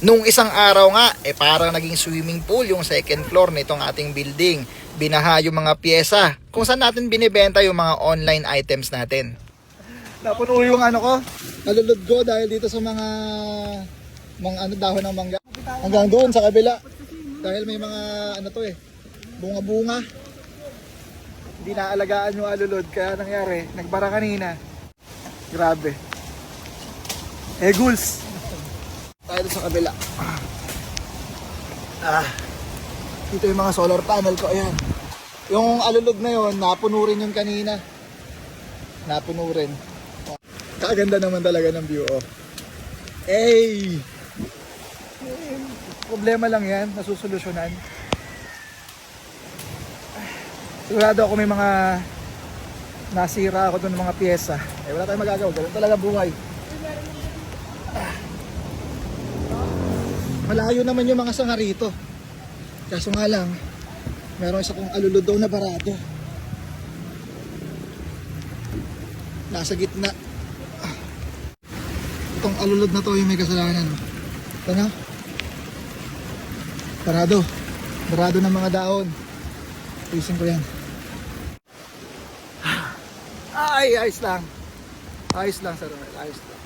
Nung isang araw nga, parang naging swimming pool yung second floor nitong ating building. Binaha yung mga pyesa kung saan natin binibenta yung mga online items natin. Napuno yung ano ko, nalulod ko dahil dito sa mga dahon ng mangga. Hanggang doon sa kabila. Dahil may mga bunga-bunga. Hindi naalagaan yung alulod kaya nangyari, nagbara kanina. Grabe. Eguls. Tayo sa kabila. Dito yung mga solar panel ko, ayan. Yung alulod na yun, napuno rin yung kanina. Napuno rin. Kaganda naman talaga ng view, oh. Hey! Problema lang yan, nasusolusyonan. Sigurado ako may mga nasira ako doon ng mga pyesa. Wala tayong magagawa, ganun talaga buhay. Malayo naman yung mga sanga rito. Kaso nga lang, meron isa kong alulod daw na barado. Nasa gitna. Itong alulod na to yung may kasalanan. Ito na. Barado. Barado ng mga daon. Tuisin ko yan. Ay, ayos lang. Ayos lang, Sir Romel. Ayos lang.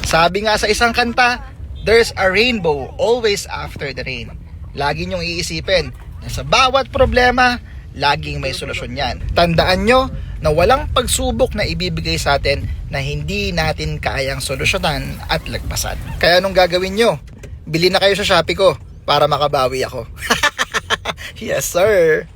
Sabi nga sa isang kanta, there's a rainbow always after the rain. Lagi niyong iisipin na sa bawat problema, laging may solusyon yan. Tandaan nyo na walang pagsubok na ibibigay sa atin na hindi natin kayang solusyonan at lagpasan. Kaya anong gagawin nyo? Bili na kayo sa Shopee ko para makabawi ako. Yes, sir!